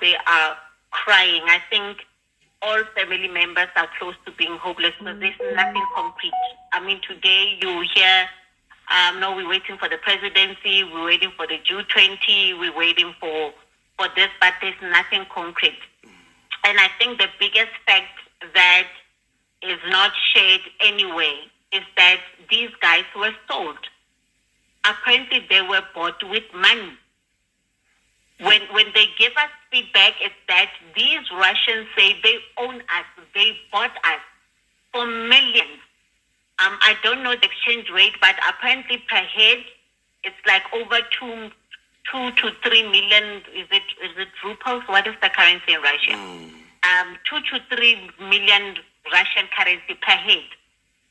they are crying. I think all family members are close to being hopeless because there's nothing concrete. I mean, today you hear, no, we're waiting for the presidency, we're waiting for the G20, we're waiting for this, but there's nothing concrete. And I think the biggest fact that is not shared anyway is that these guys were sold. Apparently, they were bought with money. When they give us feedback, it's that these Russians say they own us, they bought us for millions. I don't know the exchange rate, but apparently per head, it's like over 2 to 3 million. Is it rubles? What is the currency in Russia? 2 to 3 million Russian currency per head.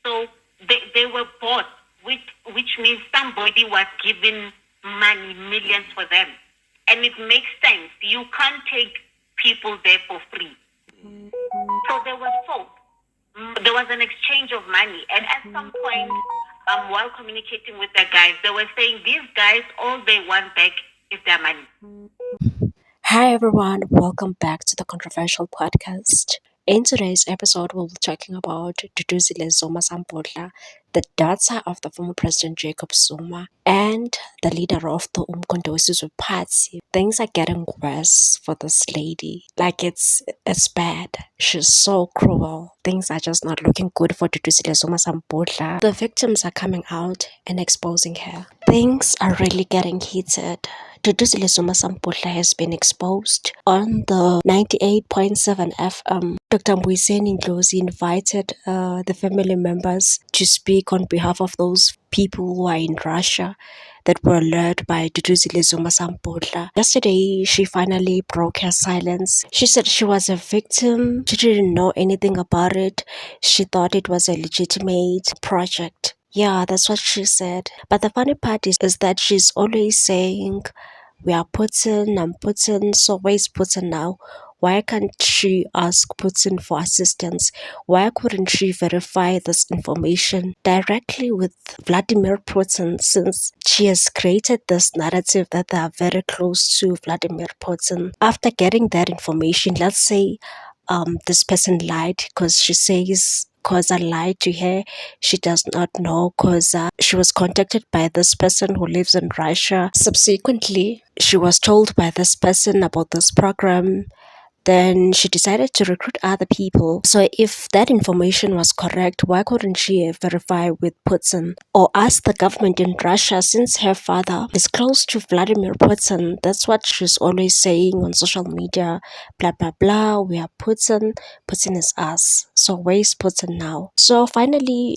So they were bought, which means somebody was giving money, millions for them. And it makes sense. You can't take people there for free. So they were sold. There was an exchange of money. And at some point, while communicating with the guys, they were saying these guys, all they want back is their money. Hi everyone, welcome back to the Controversial Podcast. In today's episode, we'll be talking about Duduzile Zuma Sampodla, the daughter of the former President Jacob Zuma, and the leader of the Umkhonto weSizwe Party. Things are getting worse for this lady. Like it's bad. She's so cruel. Things are just not looking good for Duduzile Zuma Sampodla. The victims are coming out and exposing her. Things are really getting heated. Duduzile Zuma Sampodla has been exposed on the 98.7 FM. Dr. Mbuyiseni Ndlozi invited the family members to speak on behalf of those people who are in Russia that were lured by Duduzile Zuma Sampodla. Yesterday, she finally broke her silence. She said she was a victim. She didn't know anything about it. She thought it was a legitimate project. Yeah, that's what she said. But the funny part is that she's always saying, we are Putin, I'm Putin, so where's Putin now? Why can't she ask Putin for assistance? Why couldn't she verify this information directly with Vladimir Putin, since she has created this narrative that they are very close to Vladimir Putin? After getting that information, let's say this person lied because she says Khoza lied to her. She does not know Khoza. She was contacted by this person who lives in Russia. Subsequently, she was told by this person about this program. Then she decided to recruit other people. So if that information was correct, why couldn't she verify with Putin or ask the government in Russia, since her father is close to Vladimir Putin? That's what she's always saying on social media. Blah, blah, blah. We are Putin. Putin is us. So where is Putin now? So finally,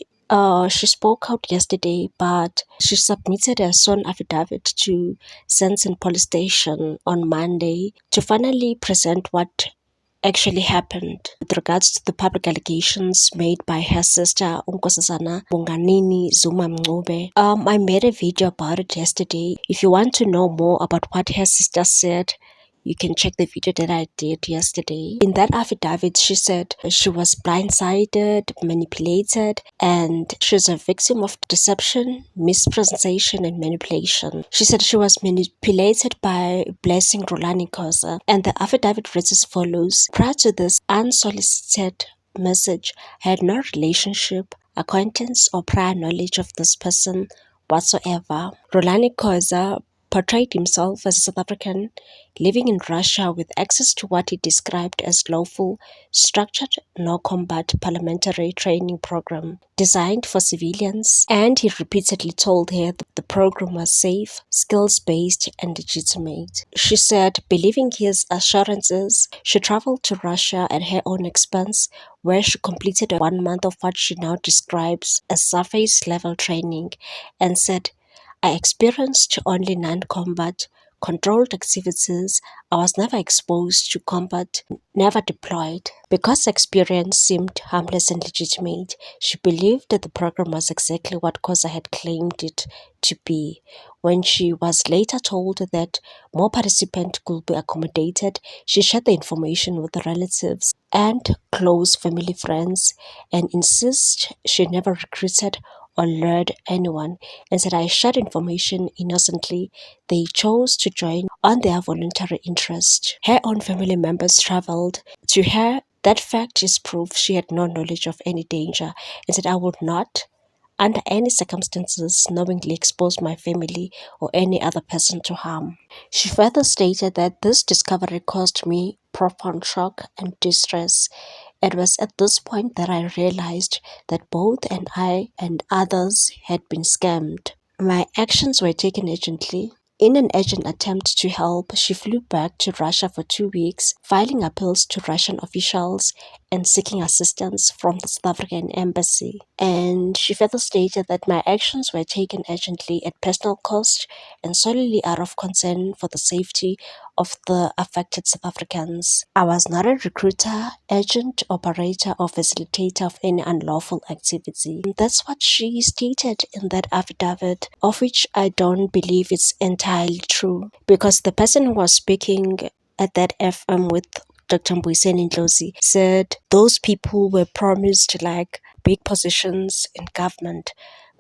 she spoke out yesterday, but she submitted a sworn affidavit to Sandton Police Station on Monday to finally present what actually happened with regards to the public allegations made by her sister Nkosazana Bunganini Zuma Mncube. I made a video about it yesterday. If you want to know more about what her sister said, you can check the video that I did yesterday. In that affidavit, she said she was blindsided, manipulated, and she's a victim of deception, mispresentation, and manipulation. She said she was manipulated by Blessing Rulani Khoza, and the affidavit reads as follows. Prior to this unsolicited message, I had no relationship, acquaintance, or prior knowledge of this person whatsoever. Rulani Khoza portrayed himself as a South African living in Russia with access to what he described as lawful, structured, no-combat parliamentary training program designed for civilians, and he repeatedly told her that the program was safe, skills-based, and legitimate. She said, believing his assurances, she traveled to Russia at her own expense, where she completed 1 month of what she now describes as surface-level training, and said, I experienced only non-combat, controlled activities. I was never exposed to combat, never deployed. Because experience seemed harmless and legitimate, she believed that the program was exactly what Khoza had claimed it to be. When she was later told that more participants could be accommodated, she shared the information with the relatives and close family friends and insists she never recruited or lured anyone. Instead, I shared information innocently. They chose to join on their voluntary interest. Her own family members traveled. To her, that fact is proof she had no knowledge of any danger, and said, I would not, under any circumstances, knowingly expose my family or any other person to harm. She further stated that this discovery caused me profound shock and distress. It was at this point that I realized that both and I and others had been scammed. My actions were taken urgently. In an urgent attempt to help, she flew back to Russia for 2 weeks, filing appeals to Russian officials and seeking assistance from the South African embassy. And she further stated that my actions were taken urgently at personal cost and solely out of concern for the safety of the affected South Africans. I was not a recruiter, agent, operator, or facilitator of any unlawful activity. That's what she stated in that affidavit, of which I don't believe it's entirely true, because the person who was speaking at that FM with Dr. Mbuyiseni Ndlozi said those people were promised like big positions in government,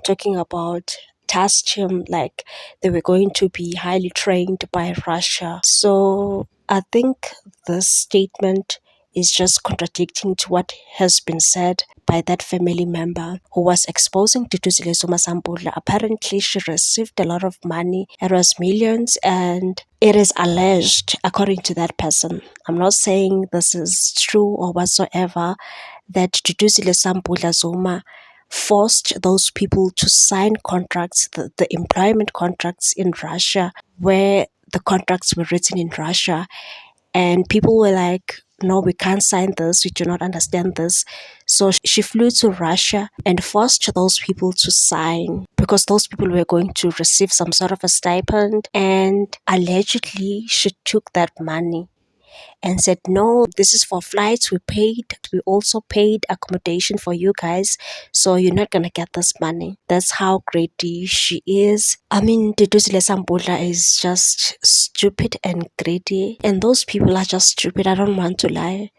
talking about tasked him like they were going to be highly trained by Russia. So I think this statement is just contradicting to what has been said by that family member who was exposing Duduzile Zumasambula. Apparently, she received a lot of money. It was millions, and it is alleged, according to that person. I'm not saying this is true or whatsoever, that Duduzile Sambula Zuma forced those people to sign contracts, the employment contracts in Russia, where the contracts were written in Russia, and people were like, no, we can't sign this, we do not understand this. So she flew to Russia and forced those people to sign, because those people were going to receive some sort of a stipend, and allegedly she took that money and said, no, this is for flights. We also paid accommodation for you guys, so you're not gonna get this money. That's how greedy she is. I mean, Duduzile Sambula is just stupid and greedy, and those people are just stupid. I don't want to lie.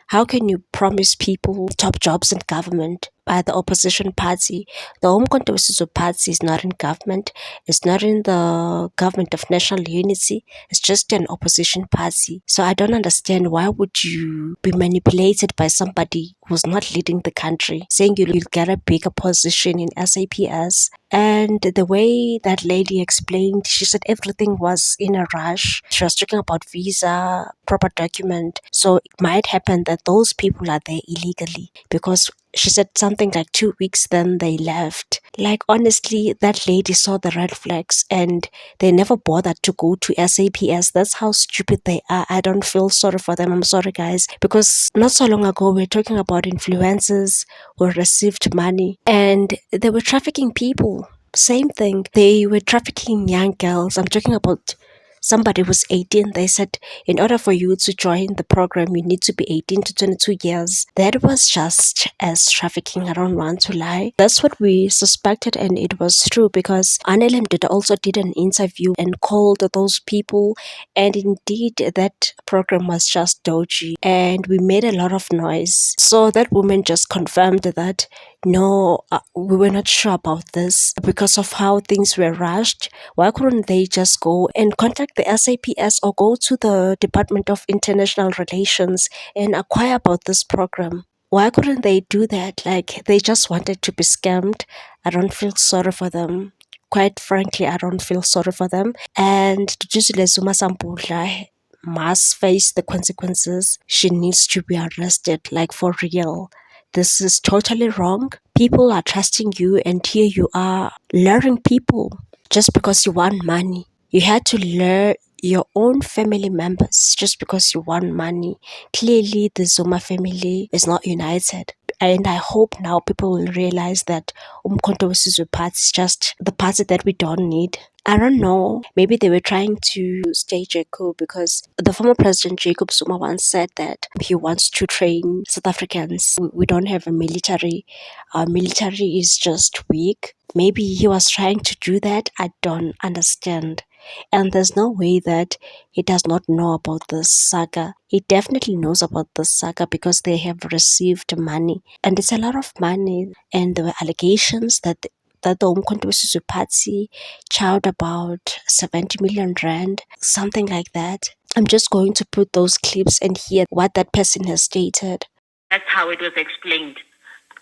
How can you promise people top jobs in government by the opposition party? The Umkhonto weSizwe party is not in government. It's not in the government of national unity. It's just an opposition party. So I don't understand, why would you be manipulated by somebody who's not leading the country, saying you'll get a bigger position in SAPS? And the way that lady explained, she said everything was in a rush. She was talking about visa, proper document. So it might happen that those people are there illegally, because she said something like 2 weeks, then they left. Like, honestly, that lady saw the red flags and they never bothered to go to SAPS. That's how stupid they are. I don't feel sorry for them. I'm sorry, guys. Because not so long ago, we were talking about influencers who received money and they were trafficking people. Same thing. They were trafficking young girls. I'm talking about somebody was 18. They said, in order for you to join the program, you need to be 18 to 22 years. That was just as trafficking. I don't want to lie. That's what we suspected, and it was true, because Anelem also did an interview and called those people, and indeed that program was just dodgy, and we made a lot of noise. So that woman just confirmed that no, we were not sure about this because of how things were rushed. Why couldn't they just go and contact the SAPS or go to the Department of International Relations and acquire about this program? Why couldn't they do that? Like, they just wanted to be scammed. I don't feel sorry for them. Quite frankly, I don't feel sorry for them. And Duduzile Zumasambula must face the consequences. She needs to be arrested, like for real. This is totally wrong. People are trusting you, and here you are luring people just because you want money. You had to lure your own family members just because you want money. Clearly, the Zuma family is not united. And I hope now people will realize that Umkhonto weSizwe party is just the party that we don't need. I don't know. Maybe they were trying to stage a coup, because the former president Jacob Zuma once said that he wants to train South Africans. We don't have a military. Our military is just weak. Maybe he was trying to do that. I don't understand. And there's no way that he does not know about this saga. He definitely knows about this saga, because they have received money. And it's a lot of money. And there were allegations that that the Umkhonto party chowed about 70 million rand, something like that. I'm just going to put those clips and hear what that person has stated. That's how it was explained.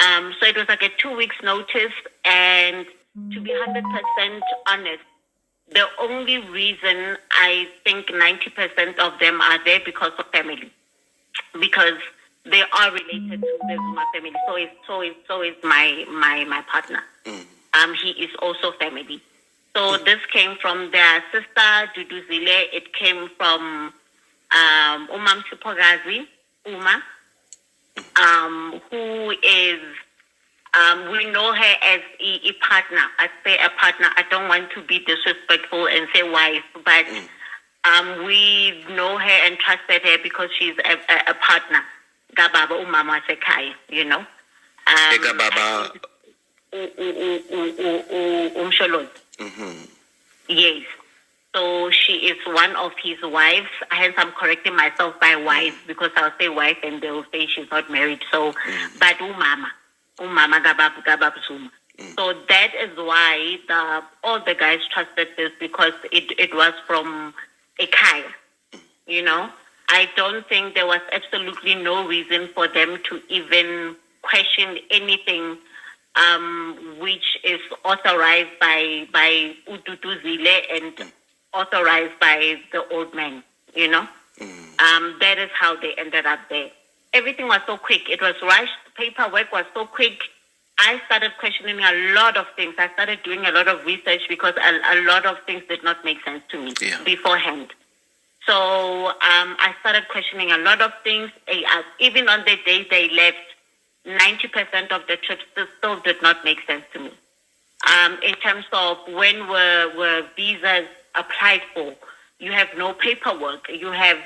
So it was like a 2 weeks notice, and to be 100% honest, the only reason I think 90% of them are there because of family, because they are related to the Zuma family. So is my partner. He is also family. So this came from their sister Duduzile. It came from Umam Sipogazi, Uma, who is, we know her as a partner. I say a partner. I don't want to be disrespectful and say wife, but we know her and trusted her because she's a partner. Gababa umama sekai, you know. Gababa Umsholot. Yes. So she is one of his wives. Hence, I'm correcting myself by wife because I'll say wife and they'll say she's not married. So, but umama Gabab Zuma. So that is why all the guys trusted this, because it was from Ekaya, you know. I don't think there was absolutely no reason for them to even question anything which is authorized by Ududuzile and authorized by the old man, you know. That is how they ended up there. Everything was so quick. It was rushed. Paperwork was so quick. I started questioning a lot of things. I started doing a lot of research because a lot of things did not make sense to me beforehand. So I started questioning a lot of things. Even on the day they left, 90% of the trips still did not make sense to me. In terms of when were visas applied for, you have no paperwork. You have,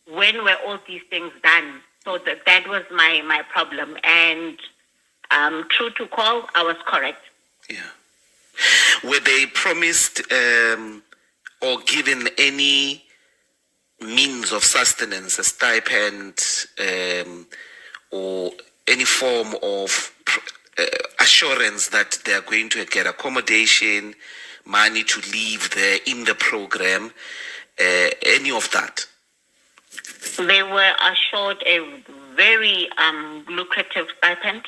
when were all these things done? So that was my problem. And true to call, I was correct. Yeah. Were they promised or given any means of sustenance, a stipend, or any form of assurance that they are going to get accommodation, money to live there in the program, any of that? They were assured a very lucrative stipend.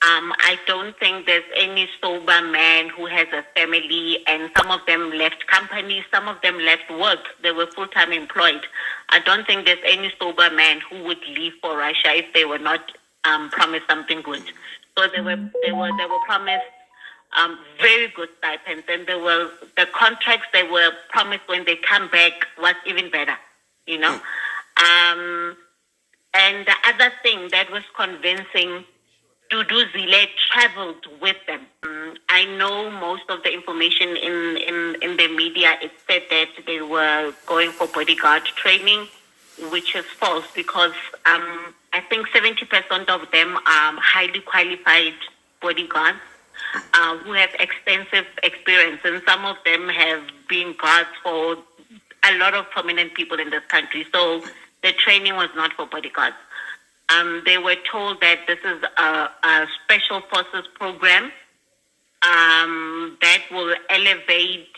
I don't think there's any sober man who has a family, and some of them left companies, some of them left work. They were full-time employed. I don't think there's any sober man who would leave for Russia if they were not promised something good. So they were promised very good stipends, and the contracts they were promised when they come back was even better, you know. And the other thing that was convincing, Duduzile traveled with them. I know most of the information in the media, it said that they were going for bodyguard training, which is false, because I think 70% of them are highly qualified bodyguards who have extensive experience, and some of them have been guards for a lot of prominent people in this country. So the training was not for bodyguards. They were told that this is a special forces program that will elevate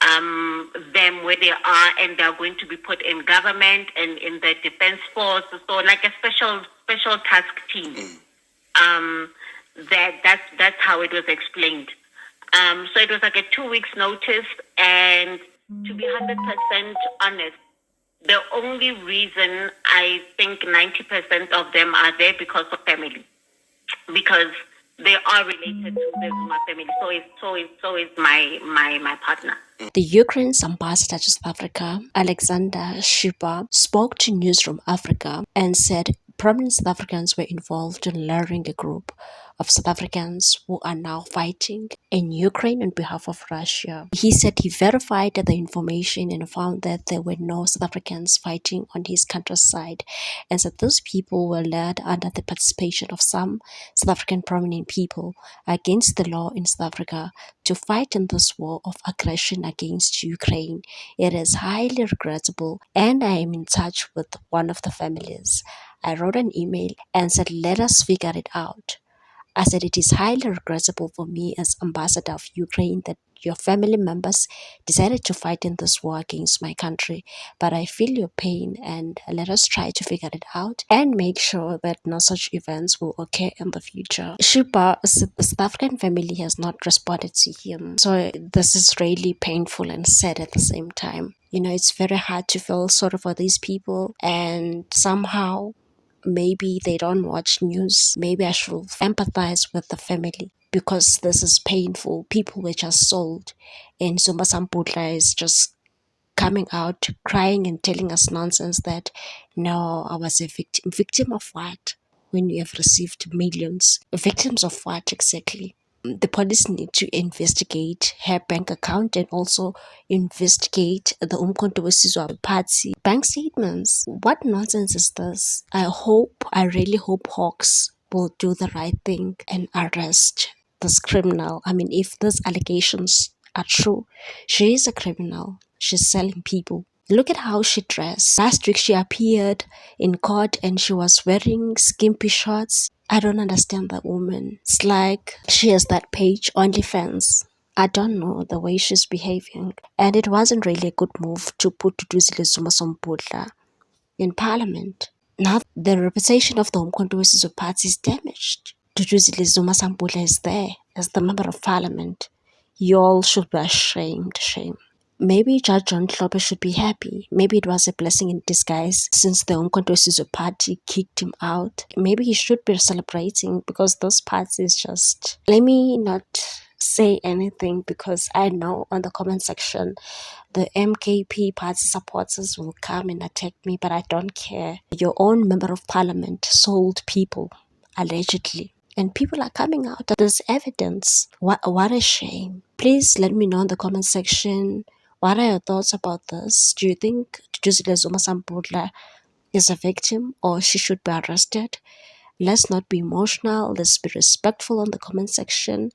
them where they are, and they're going to be put in government and in the defense force. So like a special task team. That's how it was explained. So it was like a 2 weeks notice, and to be 100% honest, the only reason I think 90% of them are there because of family, because they are related to the Zuma family. So is my partner. The Ukraine's ambassador to South Africa, Alexander Schipa, spoke to Newsroom Africa and said prominent South Africans were involved in luring a group of South Africans who are now fighting in Ukraine on behalf of Russia. He said he verified the information and found that there were no South Africans fighting on his country's side, and said those people were led under the participation of some South African prominent people against the law in South Africa to fight in this war of aggression against Ukraine. It is highly regrettable, and I am in touch with one of the families. I wrote an email and said, let us figure it out. I said it is highly regrettable for me as ambassador of Ukraine that your family members decided to fight in this war against my country, but I feel your pain and let us try to figure it out and make sure that no such events will occur in the future. The South African family has not responded to him, so this is really painful and sad at the same time. It's very hard to feel sorry for these people, and somehow maybe they don't watch news. Maybe I should empathize with the family because this is painful. People were just sold, and Zuma Samputla is just coming out crying and telling us nonsense that no, I was a victim. Victim of what? When you have received millions. Victims of what exactly? The police need to investigate her bank account and also investigate the Umkhonto weSizwe Party bank statements. What nonsense is this? I really hope Hawks will do the right thing and arrest this criminal. I mean, if these allegations are true, she is a criminal. She's selling people. Look at how she dressed. Last week she appeared in court and she was wearing skimpy shorts. I don't understand that woman. It's like she has that page, OnlyFans. I don't know the way she's behaving. And it wasn't really a good move to put Duduzile Zuma Samputla in parliament. Now the reputation of the Umkhonto weSizwe Party is damaged. Duduzile Zuma Samputla is there as the member of parliament. You all should be ashamed. Shame. Maybe Judge John Kloppe should be happy. Maybe it was a blessing in disguise since the Umkhonto weSizwe Party kicked him out. Maybe he should be celebrating because this party is just... Let me not say anything because I know on the comment section the MKP party supporters will come and attack me, but I don't care. Your own member of parliament sold people, allegedly. And people are coming out. There's evidence. What a shame. Please let me know in the comment section, what are your thoughts about this? Do you think Duduzile Zuma Samputla is a victim or she should be arrested? Let's not be emotional. Let's be respectful in the comment section.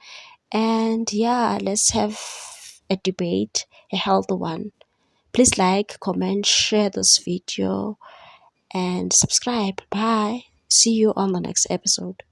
And yeah, let's have a debate, a healthy one. Please like, comment, share this video and subscribe. Bye. See you on the next episode.